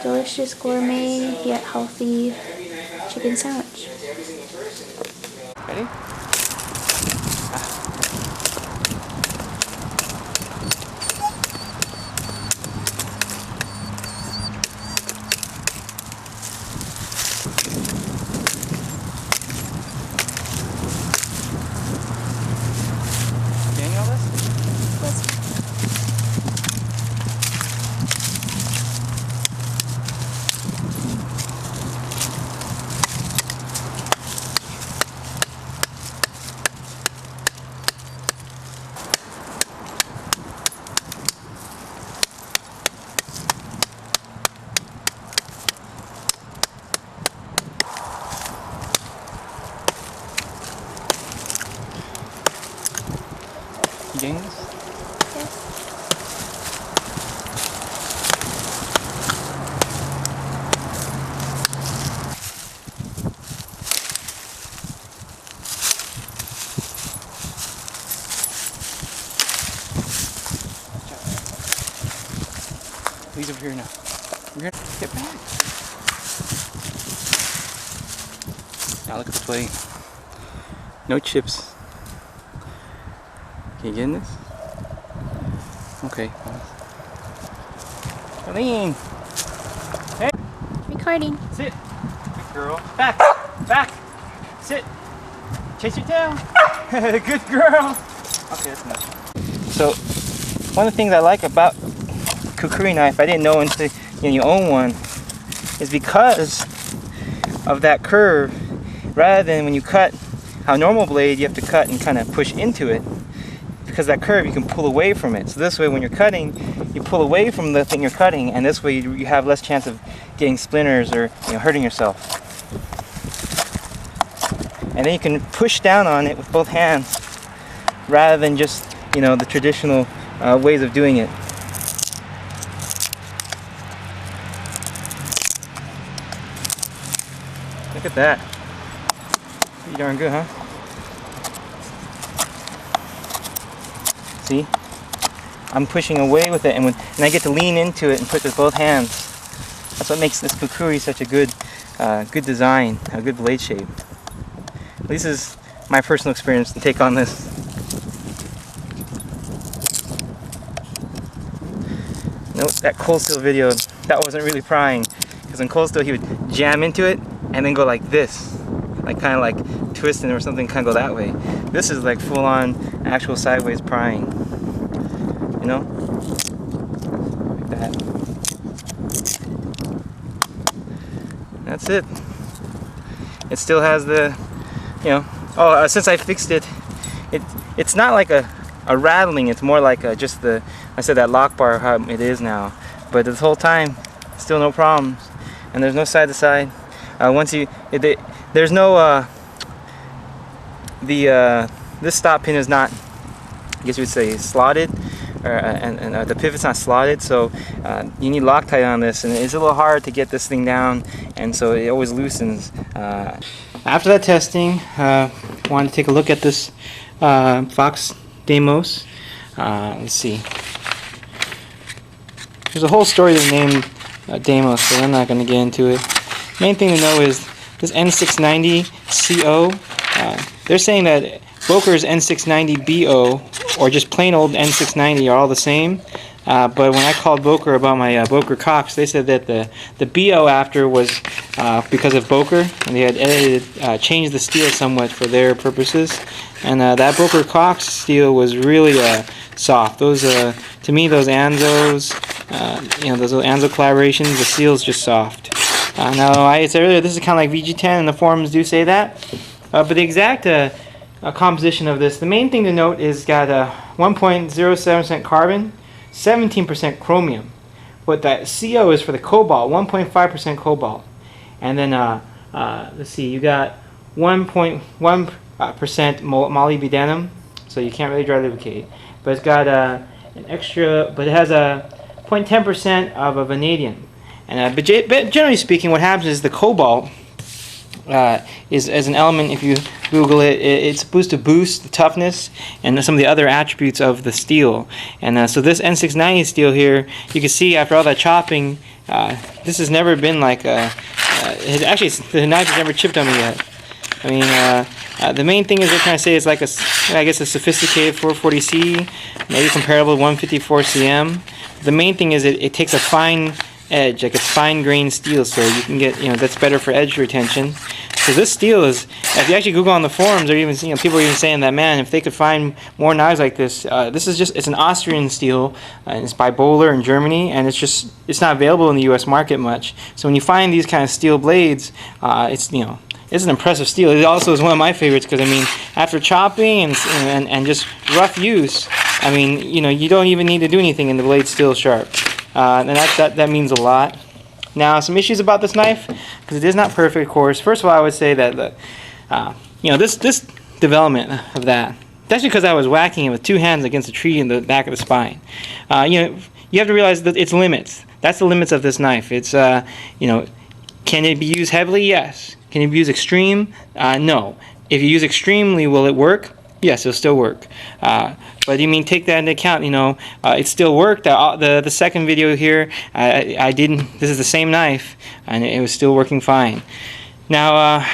delicious gourmet yet healthy chicken sandwich. Ready? Getting all this? Yes. You getting this? Yes. Please over here now. You're gonna get back. Now look at the plate. No chips. Can you get in this? Okay. Arlene! Hey! Recording. Sit! Good girl. Back! Back! Sit! Chase your tail! Good girl! Okay, that's enough. So, one of the things I like about kukuri knife, I didn't know until you own one, is because of that curve. Rather than when you cut, how normal blade you have to cut and kind of push into it. Because that curve, you can pull away from it. So this way, when you're cutting, you pull away from the thing you're cutting, and this way you have less chance of getting splinters or hurting yourself. And then you can push down on it with both hands, rather than just the traditional ways of doing it. Look at that. Pretty darn good, huh? See? I'm pushing away with it, and I get to lean into it and push with both hands. That's what makes this kukuri such a good design, a good blade shape. This is my personal experience to take on this. Note that cold steel video, that wasn't really prying, because in cold steel he would jam into it and then go like this, like kind of like twisting or something, kind of go that way. This is like full on actual sideways prying, like that. That's it. It still has the, since I fixed it, it's not like a rattling, it's more like just I said that lock bar, how it is now. But this whole time, still no problems. And there's no side to side. There's no, this stop pin is not, I guess you would say, slotted, and the pivot's not slotted, so you need Loctite on this, and it's a little hard to get this thing down, and so it always loosens. After that testing, wanted to take a look at this Fox Deimos. Let's see. There's a whole story to the name Deimos, so I'm not going to get into it. Main thing to know is this N690CO. They're saying that Boker's N690BO or just plain old N690 are all the same. But when I called Boker about my Boker Cox, they said that the BO after was because of Boker, and they had changed the steel somewhat for their purposes. And that Boker Cox steel was really soft. Those, to me, those Anzos, those Anzo collaborations, the steel's just soft. Now, I said earlier, this is kind of like VG10, and the forums do say that. But the exact composition of this, the main thing to note is got 1.07% carbon, 17% chromium. What that CO is for the cobalt, 1.5% cobalt. And then, let's see, you got 1.1% molybdenum, so you can't really dry lubricate. But it's got an extra, but it has a 0.10% of a vanadium. And but generally speaking, what happens is the cobalt is as an element. If you Google it, it's supposed to boost the toughness and some of the other attributes of the steel. And so this N690 steel here, you can see after all that chopping, this has never been like actually the knife has never chipped on me yet. I mean, the main thing is they're trying to say it's like I guess a sophisticated 440C, maybe comparable to 154 cm. The main thing is it takes a fine edge, like it's fine grained steel, so you can get, that's better for edge retention. So this steel is, if you actually Google on the forums, or even people are even saying that, man, if they could find more knives like this, this is just, it's an Austrian steel, and it's by Böhler in Germany, and it's not available in the U.S. market much. So when you find these kind of steel blades, it's an impressive steel. It also is one of my favorites because, I mean, after chopping and just rough use, I mean, you don't even need to do anything and the blade's still sharp. And that means a lot. Now, some issues about this knife, because it is not perfect, of course. First of all, I would say that this development of that, that's because I was whacking it with two hands against a tree in the back of the spine. You have to realize that its limits. That's the limits of this knife. It's can it be used heavily? Yes. Can it be used extreme? No. If you use extremely, will it work? Yes, it'll still work. But take that into account. It still worked. The second video here, I didn't. This is the same knife, and it was still working fine. Now,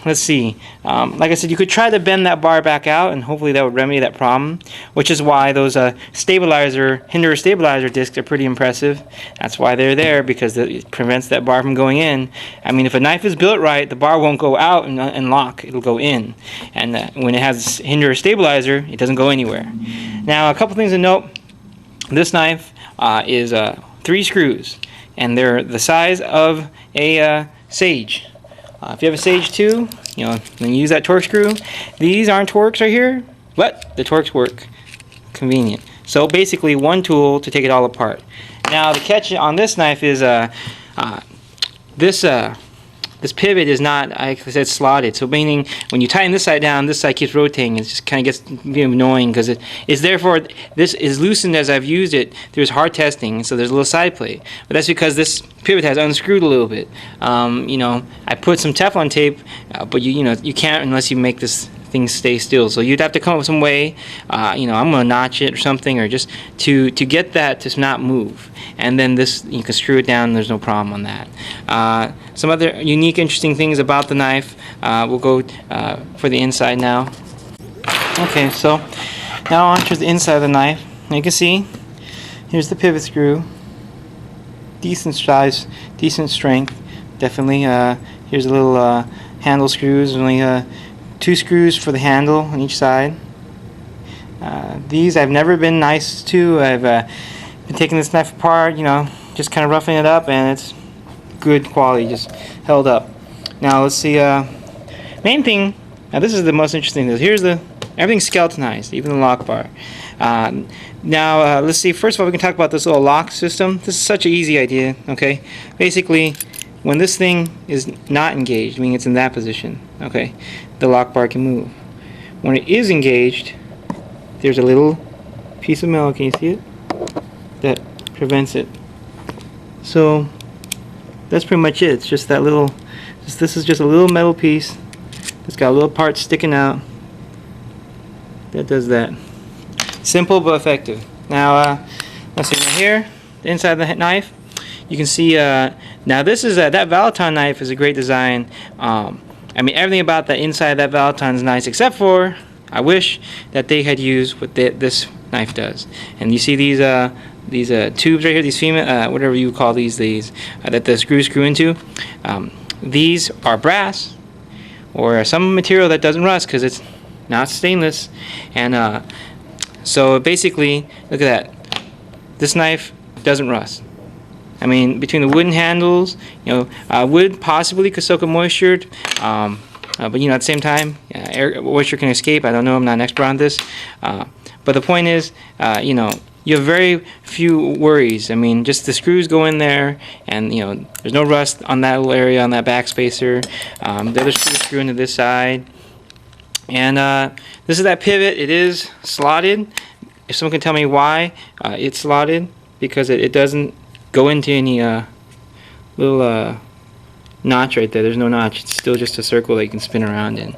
let's see. Like I said, you could try to bend that bar back out, and hopefully that would remedy that problem. Which is why those hinderer stabilizer discs are pretty impressive. That's why they're there, because it prevents that bar from going in. I mean, if a knife is built right, the bar won't go out and lock. It'll go in. And when it has hinderer stabilizer, it doesn't go anywhere. Now, a couple things to note. This knife is 3 screws, and they're the size of a Sage. If you have a Sage 2, then use that Torx screw. These aren't Torx right here, but the Torx work. Convenient. So basically, one tool to take it all apart. Now, the catch on this knife is this pivot is not, like I said, slotted. So meaning, when you tighten this side down, this side keeps rotating. It just kind of gets annoying because it's therefore, this is loosened as I've used it through hard testing. So there's a little side plate, but that's because this pivot has unscrewed a little bit. I put some Teflon tape, but you can't unless you make this thing stay still. So you'd have to come up with some way. I'm gonna notch it or something, or just to get that to not move. And then this, you can screw it down, and there's no problem on that. Some other unique, interesting things about the knife. We'll go for the inside now. Okay, so now on to the inside of the knife. You can see, here's the pivot screw. Decent size, decent strength. Definitely. Here's a little handle screws. Only 2 screws for the handle on each side. These I've never been nice to. I've been taking this knife apart, just kind of roughing it up, and it's good quality, just held up. Now let's see. Main thing. Now this is the most interesting thing. Here's everything's skeletonized, even the lock bar. Now let's see. First of all, we can talk about this little lock system. This is such an easy idea. Okay, basically, when this thing is not engaged, meaning it's in that position, okay, the lock bar can move. When it is engaged, there's a little piece of metal, can you see it? That prevents it. So that's pretty much it. It's just that little, this is just a little metal piece. It's got a little part sticking out. That does that. Simple but effective. Now, let's see, right here, the inside of the knife, you can see, now this is, that Valaton knife is a great design. I mean, everything about the inside of that Valaton is nice, except for, I wish that they had used what this knife does. And you see these tubes right here, these female, whatever you call these that the screws screw into. These are brass, or some material that doesn't rust because it's not stainless. And so basically, look at that. This knife doesn't rust. I mean, between the wooden handles, wood possibly could soak up moisture, but at the same time, moisture can escape. I don't know. I'm not an expert on this, but the point is, you have very few worries. I mean, just the screws go in there, and there's no rust on that little area on that back spacer. The other screws screw into this side, and this is that pivot. It is slotted. If someone can tell me why it's slotted, because it doesn't go into any little notch right there. There's no notch. It's still just a circle that you can spin around in.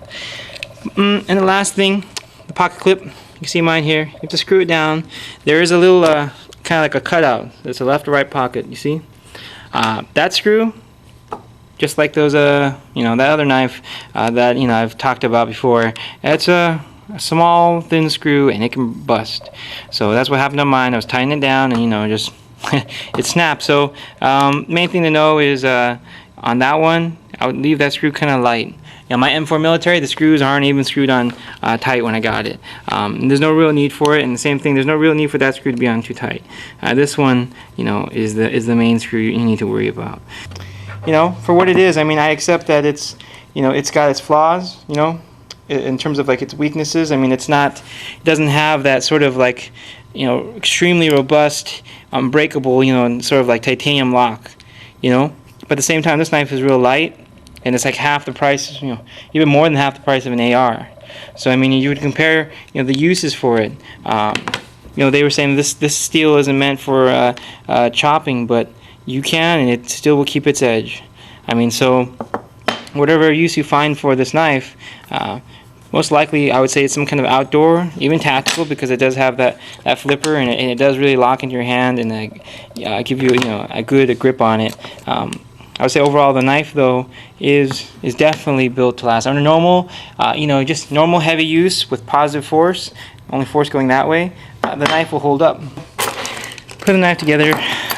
And the last thing, the pocket clip. You can see mine here. You have to screw it down. There is a little kind of like a cutout. There's a left or right pocket. You see? That screw, just like those, that other knife that I've talked about before, it's a small thin screw and it can bust. So that's what happened on mine. I was tightening it down and just it snapped. So main thing to know is on that one, I would leave that screw kind of light. My M4 military, the screws aren't even screwed on tight when I got it. There's no real need for it, and the same thing, there's no real need for that screw to be on too tight. This one, is the main screw you need to worry about. For what it is, I mean, I accept that it's, it's got its flaws, in terms of like its weaknesses. I mean, it doesn't have that sort of like, extremely robust, unbreakable, and sort of like titanium lock, But at the same time, this knife is real light, and it's like half the price, even more than half the price of an AR. So I mean, you would compare, the uses for it. They were saying this steel isn't meant for chopping, but you can, and it still will keep its edge. I mean, so whatever use you find for this knife, most likely I would say it's some kind of outdoor, even tactical, because it does have that flipper, and it does really lock into your hand and give you a good grip on it. I would say overall the knife though is definitely built to last. Under normal, just normal heavy use with positive force, only force going that way, the knife will hold up. Put the knife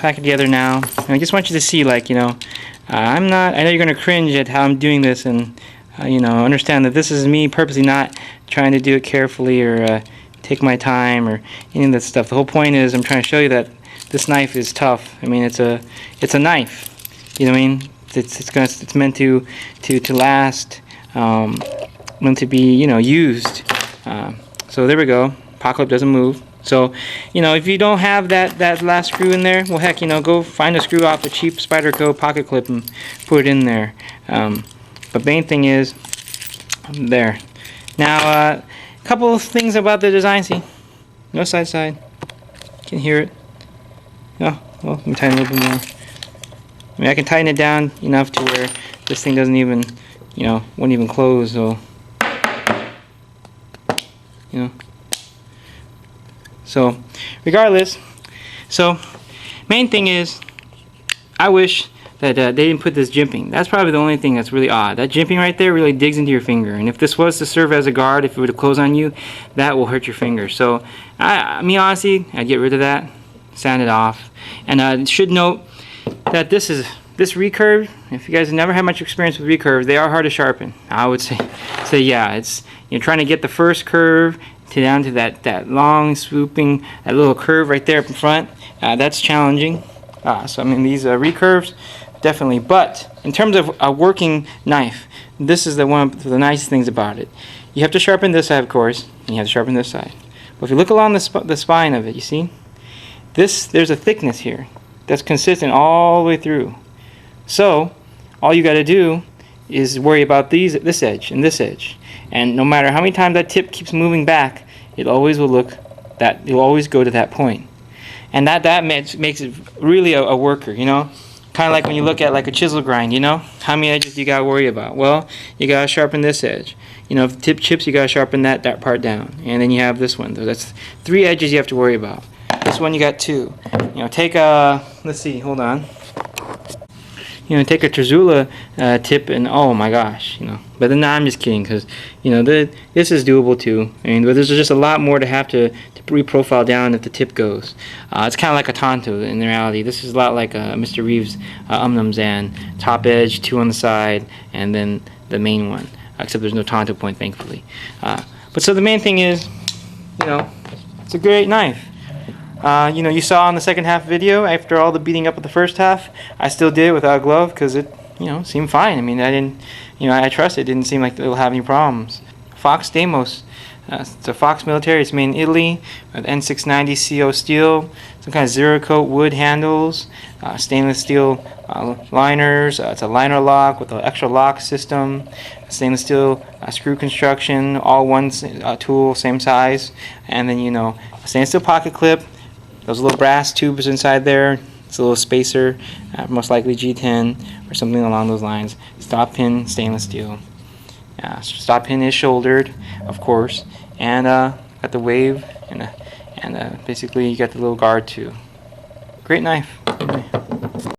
back together now. And I just want you to see, like, I know you're gonna cringe at how I'm doing this, and understand that this is me purposely not trying to do it carefully or take my time or any of that stuff. The whole point is I'm trying to show you that this knife is tough. I mean, it's a knife. You know what I mean? It's meant to last, meant to be used. So there we go. Pocket clip doesn't move. So if you don't have that last screw in there, well heck, go find a screw off a cheap Spyderco pocket clip and put it in there. But main thing is there. Now a couple of things about the design. See, no side. You can hear it. Oh, well, let me tighten it a little bit more. I mean, I can tighten it down enough to where this thing doesn't even, won't even close. So, So, regardless, main thing is, I wish that they didn't put this jimping. That's probably the only thing that's really odd. That jimping right there really digs into your finger, and if this was to serve as a guard, if it were to close on you, that will hurt your finger. So, honestly, I'd get rid of that, sand it off, and should note that this recurve, if you guys have never had much experience with recurves, they are hard to sharpen. I would say yeah, it's trying to get the first curve down to that long swooping, that little curve right there up in front. That's challenging. So I mean, these recurves definitely. But in terms of a working knife, this is one of the nice things about it. You have to sharpen this side, of course, and you have to sharpen this side. But if you look along the spine of it, you see there's a thickness here that's consistent all the way through. So all you got to do is worry about this edge and this edge, and no matter how many times that tip keeps moving back, it always will you'll always go to that point, and that makes it really a worker. Kind of like when you look at like a chisel grind. How many edges do you got to worry about? Well, you got to sharpen this edge. If the tip chips, you got to sharpen that part down, and then you have this one. That's 3 edges you have to worry about. This one you got 2. Take a, let's see, hold on. Take a Terzula tip, and oh my gosh, But then, I'm just kidding, because this is doable too. I mean, but there's just a lot more to have to reprofile down if the tip goes. It's kind of like a Tonto in reality. This is a lot like Mr. Reeves' Zan. Top edge, 2 on the side, and then the main one. Except there's no Tonto point, thankfully. But so the main thing is, it's a great knife. You saw in the second half video, after all the beating up of the first half, I still did it without a glove because it, seemed fine. I mean, I didn't, I trust it. It didn't seem like it'll have any problems. Fox Deimos. It's a Fox military. It's made in Italy with N690 CO steel, some kind of zero coat wood handles, stainless steel liners. It's a liner lock with an extra lock system, stainless steel screw construction, all one tool, same size, and then a stainless steel pocket clip. Those little brass tubes inside there. It's a little spacer, most likely G10 or something along those lines. Stop pin, stainless steel. Stop pin is shouldered, of course, and got the wave, and basically you got the little guard too. Great knife.